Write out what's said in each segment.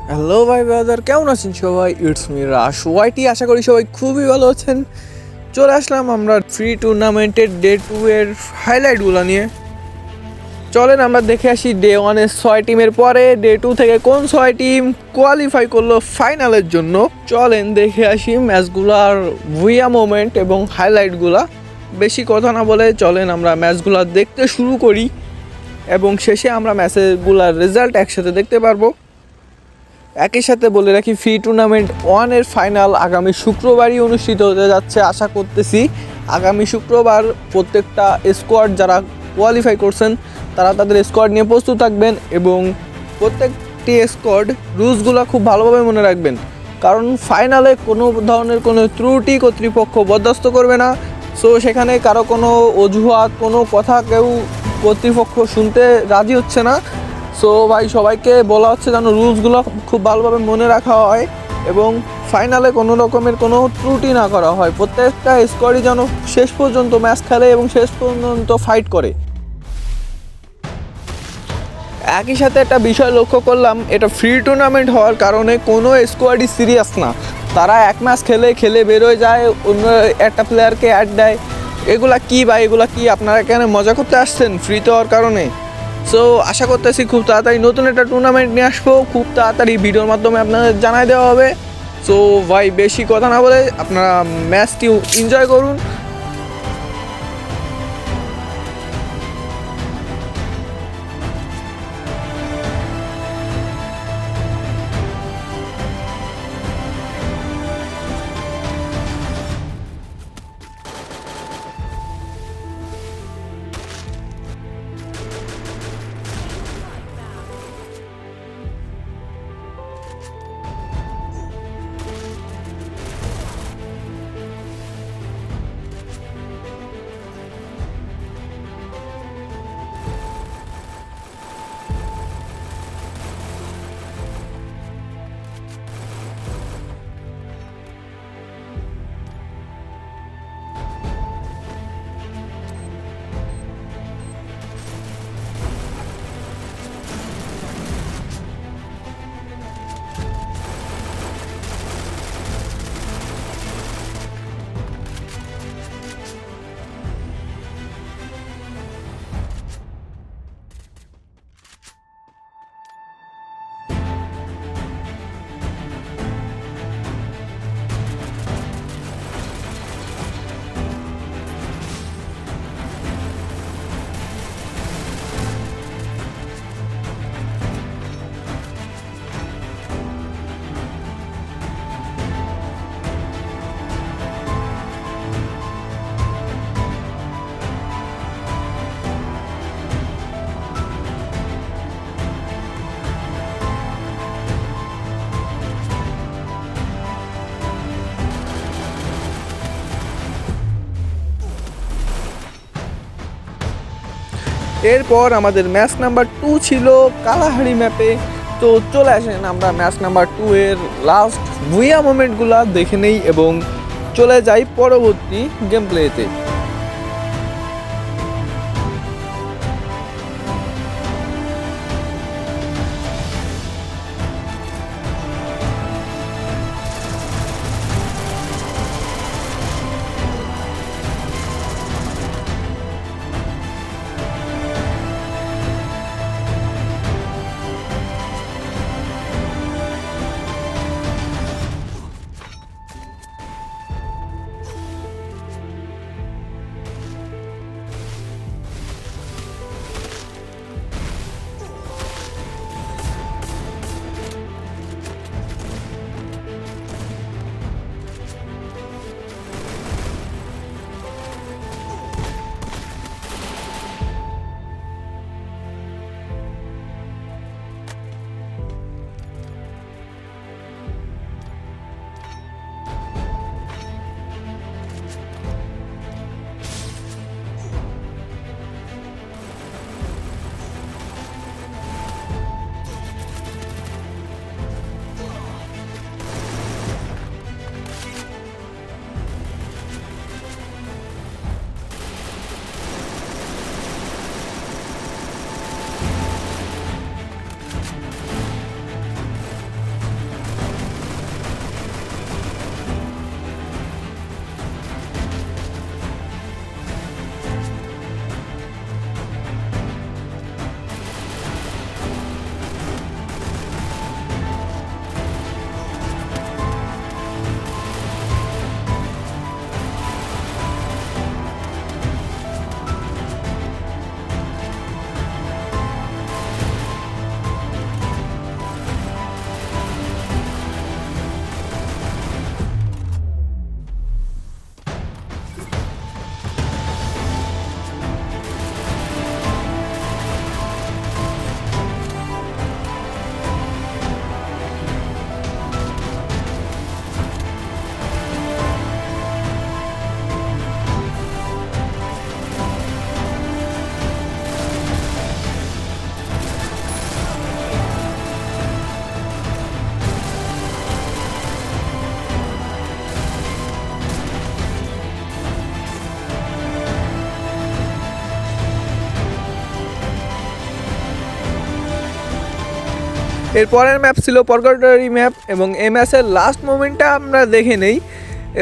Hello ভাই brother, কেমন আছেন সবাই? ইটস মি রাশ ওয়াইটি। আশা করি সবাই খুবই ভালো আছেন। চলে আসলাম আমরা ফ্রি টুর্নামেন্টের ডে 2 এর হাইলাইটগুলো নিয়ে। চলেন আমরা দেখে আসি ডে 1-এর 6 টিমের পরে ডে 2 থেকে কোন 6 টিম কোয়ালিফাই করলো ফাইনালের জন্য। চলেন দেখে আসি ম্যাচগুলার ভুইয়া মোমেন্ট এবং হাইলাইটগুলা। বেশি কথা না বলে চলেন আমরা ম্যাচগুলা দেখতে শুরু করি এবং শেষে আমরা ম্যাচগুলার রেজাল্ট একসাথে দেখতে পারবো। একই সাথে বলে রাখি, ফ্রি টুর্নামেন্ট 1-এর ফাইনাল আগামী শুক্রবারই অনুষ্ঠিত হতে যাচ্ছে। আশা করতেছি আগামী শুক্রবার প্রত্যেকটা স্কোয়াড যারা কোয়ালিফাই করছেন তারা তাদের স্কোয়াড নিয়ে প্রস্তুত থাকবেন এবং প্রত্যেকটি স্কোয়াড রুলসগুলো খুব ভালোভাবে মনে রাখবেন, কারণ ফাইনালে কোনো ধরনের কোনো ত্রুটি কর্তৃপক্ষ বরদাস্ত করবে না। সো সেখানে কারো কোনো অজুহাত, কোনো কথা কেউ কর্তৃপক্ষ শুনতে রাজি হচ্ছে না। সো ভাই, সবাইকে বলা হচ্ছে যেন রুলসগুলো খুব ভালোভাবে মনে রাখা হয় এবং ফাইনালে কোনো রকমের কোনো ত্রুটি না করা হয়। প্রত্যেকটা স্কোয়াডই যেন শেষ পর্যন্ত ম্যাচ খেলে এবং শেষ পর্যন্ত ফাইট করে। একই সাথে একটা বিষয় লক্ষ্য করলাম, এটা ফ্রি টুর্নামেন্ট হওয়ার কারণে কোনো স্কোয়াডই সিরিয়াস না। তারা এক ম্যাচ খেলে খেলে বেরোয় যায়, অন্য একটা প্লেয়ারকে অ্যাড দেয়। এগুলা কি ভাই, এগুলা কি? আপনারা এখানে মজা করতে আসছেন ফ্রিতে হওয়ার কারণে? সো আশা করতেছি খুব তাড়াতাড়ি নতুন একটা টুর্নামেন্ট নিয়ে আসবো, খুব তাড়াতাড়ি ভিডিওর মাধ্যমে আপনাদের জানাই দেওয়া হবে। সো ভাই, বেশি কথা না বলে আপনারা ম্যাচটি এনজয় করুন। এরপর আমাদের ম্যাচ নাম্বার 2 ছিল কালাহারি ম্যাপে। তো চলে আসেন আমরা ম্যাচ নাম্বার 2 এর লাস্ট ভুইয়া মোমেন্টগুলো দেখে নেই এবং চলে যাই পরবর্তী গেম প্লেতে। এর পরের ম্যাপ ছিল পরগটরি ম্যাপ এবং এই ম্যাচের লাস্ট মোমেন্টটা আমরা দেখে নেই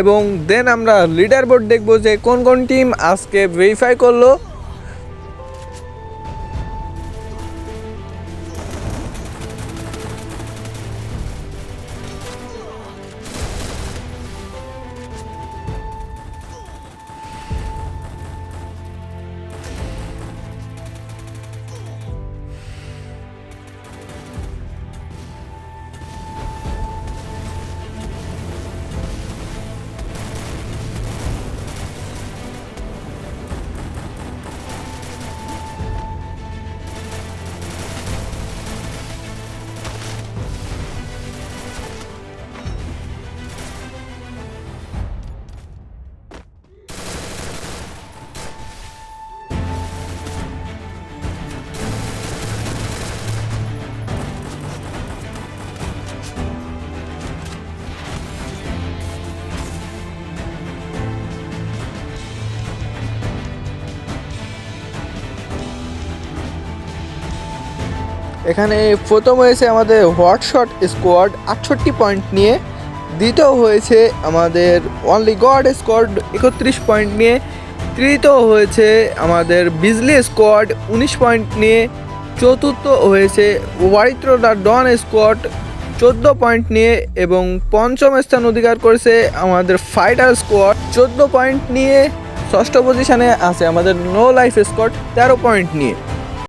এবং দেন আমরা লিডার বোর্ড দেখবো যে কোন কোন টিম আজকে ভেরিফাই করলো। এখানে প্রথম হয়েছে আমাদের হোয়াটশট স্কোয়াড 68 পয়েন্ট নিয়ে, দ্বিতীয় হয়েছে আমাদের অনলি গড স্কোয়াড 31 পয়েন্ট নিয়ে, তৃতীয় হয়েছে আমাদের বিজলি স্কোয়াড 19 পয়েন্ট নিয়ে, চতুর্থ হয়েছে ওয়ারিত্র দ্য ডন স্কোয়াড 14 পয়েন্ট নিয়ে এবং পঞ্চম স্থান অধিকার করেছে আমাদের ফাইটার স্কোয়াড 14 পয়েন্ট নিয়ে। ষষ্ঠ পজিশনে আছে আমাদের নো লাইফ স্কোয়াড 13 পয়েন্ট নিয়ে।